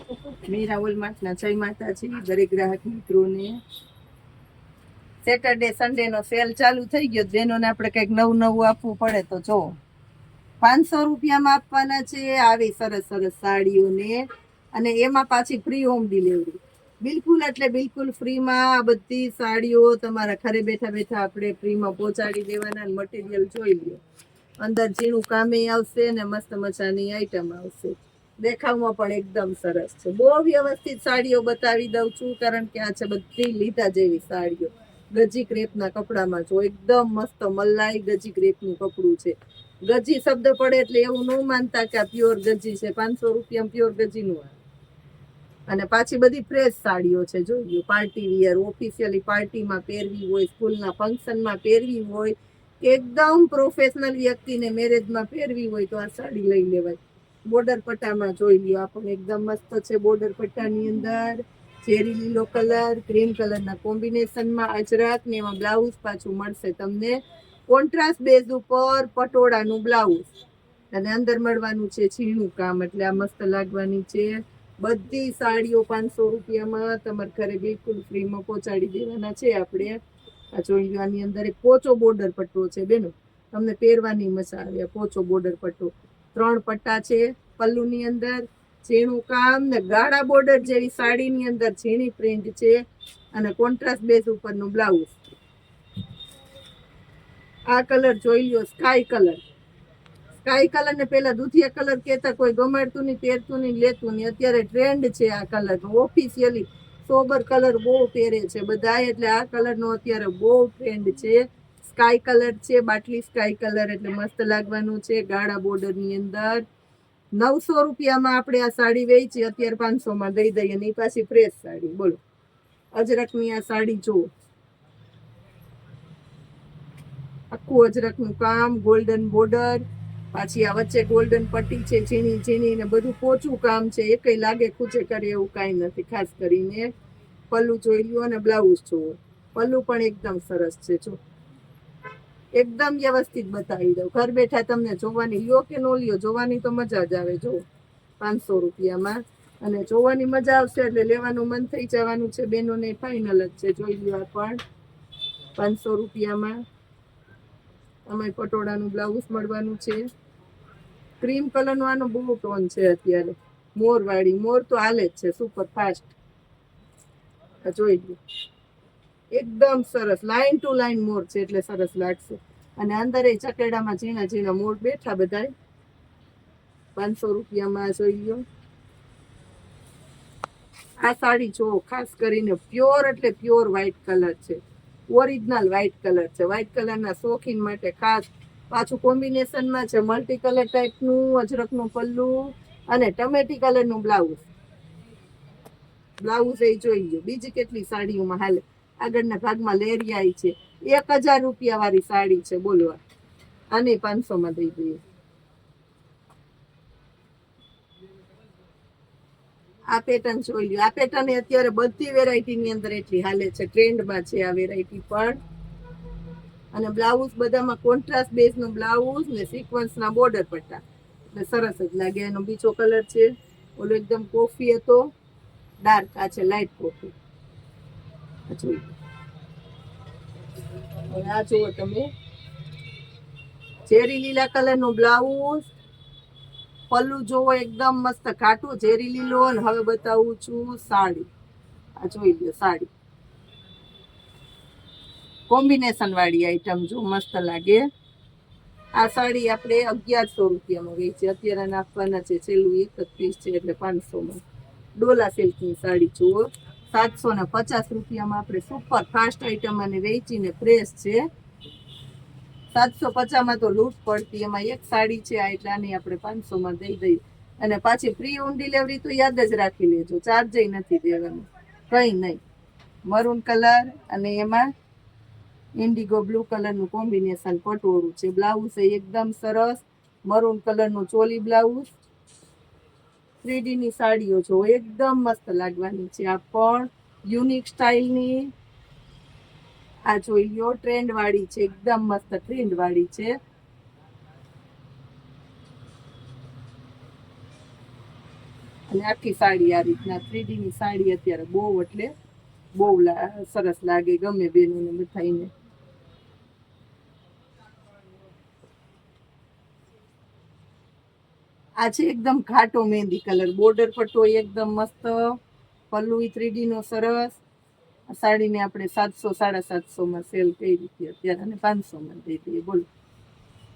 મીરા ઓલમાર્ટના જય માતાજી દરેક ગ્રાહક મિત્રોને. સેટરડે સન્ડે નો સેલ ચાલુ થઈ ગયો, જેનોને આપણે કંઈક નવું નવું આપવું પડે તો જો 500 રૂપિયામાં આપવાના છે આવી સરસ સરસ સાડીઓને, અને એમાં પાછી ફ્રી હોમ ડિલિવરી. બિલકુલ એટલે બિલકુલ ફ્રીમાં આ બધી સાડીઓ તમારા ઘરે બેઠા બેઠા આપણે ફ્રીમાં પહોંચાડી દેવાના. મટીરિયલ જોઈ લો, અંદર ઝીણું કામે આવશે ને મસ્ત મજાની આઈટમ આવશે. દેખાવમાં પણ એકદમ સરસ છે. બહુ વ્યવસ્થિત સાડીઓ બતાવી દઉં છું, કારણ કે આ છે બધી લીધા જેવી સાડીઓ. ગજી ક્રેપના કપડામાં જો એકદમ મસ્ત મલાઈ ગજી ક્રેપનું કપડું છે. ગજી શબ્દ પડે એટલે એવું ન માનતા કે આ પ્યોર ગજી છે. 500 રૂપિયા પ્યોર ગજીનું આવે. અને પાછી બધી ફ્રેશ સાડીઓ છે. જોઈ પાર્ટી વિયર, ઓફિશિયલી પાર્ટીમાં પહેરવી હોય, સ્કૂલના ફંક્શનમાં પહેરવી હોય, એકદમ પ્રોફેશનલ વ્યક્તિને મેરેજમાં પહેરવી હોય તો આ સાડી લઈ લેવાય. બોર્ડર પટ્ટામાં જોઈ લ્યો, આ પણ એકદમ મસ્ત છે. બોર્ડર પટ્ટાની અંદર ચેરી લીલો કલર, ક્રીમ કલરના કોમ્બિનેશનમાં અજરક ને એમાં બ્લાઉઝ પાછું મળશે તમને કોન્ટ્રાસ્ટ બેઝ ઉપર પટોળાનું બ્લાઉઝ, અને અંદર મળવાનું છે ઝીણું કામ. એટલે આ મસ્ત લાગવાની છે. બધી સાડીઓ 500 રૂપિયામાં તમારા ઘરે બિલકુલ ફ્રીમાં પહોંચાડી દેવાના છે આપણે. આ જોઈ લો, આની અંદર એક પોચો બોર્ડર પટ્ટો છે બેનો, તમને પહેરવાની મજા આવે. પોચો બોર્ડર પટ્ટો 3 પટ્ટા છે પલ્લુની અંદર, ઝીણું કામ ને ગાળા બોર્ડર જેવી સાડીની અંદર ઝીણી પ્રિન્ટ છે, અને કોન્ટ્રાસ્ટ બેઝ ઉપરનું બ્લાઉઝ. આ કલર જોઈ લ્યો, સ્કાય કલર. સ્કાય કલર ને પેલા દૂધિયા કલર કેતા, કોઈ ગમાડતું નહીં, પહેરતું નહીં, લેતું નહીં. અત્યારે ટ્રેન્ડ છે આ કલર. ઓફિશિયલી સોબર કલર બહુ પહેરે છે બધા, એટલે આ કલરનો અત્યારે બહુ ટ્રેન્ડ છે. સ્કાય કલર છે, બાટલી સ્કાય કલર, એટલે મસ્ત લાગવાનું છે. ગાળા બોર્ડરની અંદર 900 રૂપિયામાં આપણે આ સાડી વેચી, અત્યારે 500માં દઈ દઈએ. અને પાછી ફ્રેશ સાડી. બોલો, અજરકની આ સાડી જુઓ, આખું અજરકનું કામ, ગોલ્ડન બોર્ડર, પાછી આ વચ્ચે ગોલ્ડન પટ્ટી છે ઝીણી ઝીણી, ને બધું પોચું કામ છે. એકય લાગે ખૂચે કરે એવું કાંઈ નથી. ખાસ કરીને પલ્લુ જોઈ લ્યો અને બ્લાઉઝ જુઓ. પલ્લુ પણ એકદમ સરસ છે. જો એકદમ વ્યવસ્થિત બતાવી દઉં. ઘર બેઠા તમને જોવાની, લ્યો કે નો લ્યો, જોવાની તો મજા જ આવે. જો 500 રૂપિયામાં, અને જોવાની મજા આવશે એટલે લેવાનું મન થઈ જવાનું છે બેનોને. ફાઇનલ જ છે. જોઈ લ્યો, આ પણ 500 રૂપિયામાં અમારે પટોળાનું બ્લાઉઝ મળવાનું છે. ક્રીમ કલરનો આનો બહુ ટોન છે અત્યારે. મોર વાળી, મોર તો હાલે જ છે સુપર ફાસ્ટ. જોઈ લો, એકદમ સરસ લાઈન ટુ લાઈન મોર છે, એટલે સરસ લાગશે. અને અંદર એ ચકેડામાં ઝીણા ઝીણા મોર બેઠા બધાય. 500 રૂપિયામાં જોઈ લો. આ સાડી જો ખાસ કરીને પ્યોર એટલે પ્યોર વ્હાઈટ કલર છે. ઓરિજિનલ વ્હાઈટ કલર છે. વ્હાઈટ કલરના શોખીન માટે ખાસ. પાછું કોમ્બિનેશનમાં છે મલ્ટી કલર ટાઈપનું અજરકનું પલ્લુ અને ટમેટી કલરનું બ્લાઉઝ. બ્લાઉઝ એ જોઈ લો. બીજી કેટલી સાડીઓમાં હાલે. આગળના ભાગમાં લેરિયાઈ છે. 1000 રૂપિયા વાળી સાડી છે. બોલવા આને 500માં દઈ દઈએ. આ પેટર્ન જોઈ લો. આ પેટર્ન અત્યારે બધી વેરાયટીની અંદર એટલી હાલે છે, ટ્રેન્ડમાં છે આ વેરાયટી પણ. અને બ્લાઉઝ બધામાં કોન્ટ્રાસ્ટ બેઝનું બ્લાઉઝ ને સિક્વન્સના બોર્ડર પટ્ટા, એટલે સરસ જ લાગે. એનો બીજો કલર છે, ઓલો એકદમ કોફી હતો, ડાર્ક. આ છે લાઇટ કોફી. જોઈ હવે આ જુઓ તમે, ચેરી લીલા કલરનું બ્લાઉઝ, પલ્લુ જોવો એકદમ મસ્ત ઘાટું ઝેરી લીલો. અને હવે બતાવું છું સાડી. આ જોઈ લો સાડી, કોમ્બિનેશન વાળી આઈટમ જો મસ્ત લાગે. આ સાડી આપણે 1100 રૂપિયામાં વેચી, અત્યારે નાખવાના છે છેલ્લું 31 છે એટલે 500માં. ડોલા સિલ્કની સાડી જુઓ, 750 રૂપિયામાં આપણે સુપર ફાસ્ટ આઈટમ અને વેચીને ફ્રેશ છે. 750માં તો લૂંટ પડતી. એમાં એક સાડી છે આ, એટલે આની આપણે 500માં દઈ દઈએ. અને પાછી ફ્રી હોમ ડિલિવરી તો યાદ જ રાખી લેજો, ચાર્જ નથી દેવાનું, કંઈ નહીં. મરૂન કલર અને એમાં ઇન્ડિગો બ્લુ કલરનું કોમ્બિનેશન પટોળું છે. બ્લાઉઝ એકદમ સરસ મરૂન કલરનું ચોલી બ્લાઉઝ. 3Dની સાડીઓ જો એકદમ મસ્ત લાગવાની છે. આ પણ યુનિક સ્ટાઇલની. આ જોઈ લો, ટ્રેન્ડ વાળી છે, એકદમ મસ્ત ટ્રેન્ડ વાળી છે. અને આખી સાડી આ રીતના 3D ની સાડી અત્યારે બહુ એટલે બહુ સરસ લાગે, ગમે બેનોને બધાઈને. આ છે એકદમ ઘાટો મહેંદી કલર, બોર્ડર પટ્ટો એકદમ મસ્ત, પલ્લુ 3D નો સરસ. આ સાડીને આપણે 700 750 માં સેલ કરી હતી અત્યારે, અને 500 માં દઈ દઈએ. બોલો,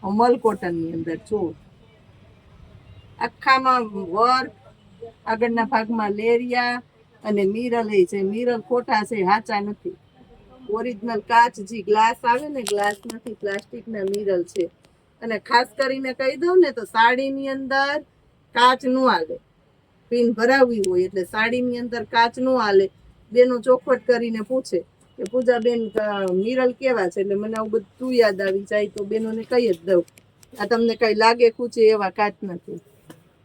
મલ કોટન ની અંદર જો આખામાં વર્ક, આગળના ભાગમાં લેરિયા અને મિરર છે. મિરર ખોટા છે, હાચા નથી. ઓરિજિનલ કાચ જે ગ્લાસ આવે ને, ગ્લાસ નથી, પ્લાસ્ટિક ના મિરર છે. અને ખાસ કરીને કહી દઉં ને તો સાડીની અંદર કાચ નું હાલે. પિન ભરાવવી હોય એટલે સાડીની અંદર કાચ નું હાલે. બેનો ચોખવટ કરીને પૂછે કે પૂજા બેન મિરર કેવા છે, એટલે મને આવું બધું યાદ આવી જાય, તો બેનોને કહી જ દઉં આ તમને કઈ લાગે ખૂચે એવા કાચ નથી,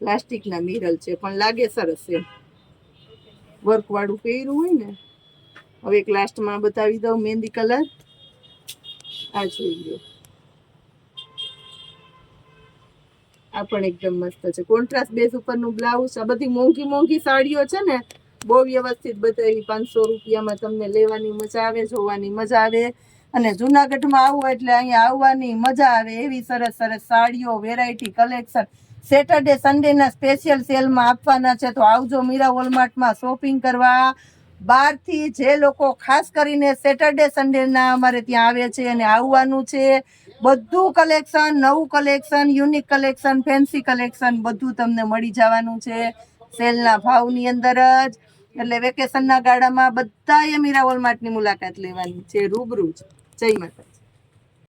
પ્લાસ્ટિક ના મિરર છે, પણ લાગે સરસ એમ વર્ક વાળું પહેર્યું હોય ને. હવે એક લાસ્ટમાં બતાવી દઉં મહેંદી કલર. આ જોઈ લો, આ પણ એકદમ મસ્ત છે. કોન્ટ્રાસ્ટ બેઝ ઉપરનું બ્લાઉઝ. આ બધી મોંઘી મોંઘી સાડીઓ છે ને, બહુ વ્યવસ્થિત બતાવી. 500 રૂપિયામાં તમને લેવાની મજા આવે, જોવાની મજા આવે. અને જુનાગઢમાં આવો એટલે અહીંયા આવવાની મજા આવે એવી સરસ સરસ સાડીઓ, વેરાયટી, કલેક્શન સેટરડે સન્ડેના સ્પેશિયલ સેલમાં આપવાના છે. તો આવજો મીરા વોલમાર્ટમાં શોપિંગ કરવા. બહારથી જે લોકો ખાસ કરીને સેટરડે સન્ડેના અમારે ત્યાં આવે છે અને આવવાનું છે, બધું કલેક્શન, નવું collection, unique collection, fancy collection બધું તમને મળી જવાનું છે સેલના ભાવની અંદર જ. એટલે વેકેશનના ગાળામાં બધાએ મીરા વોલમાર્ટની મુલાકાત લેવાની છે, રૂબરૂ જ. જય માતા.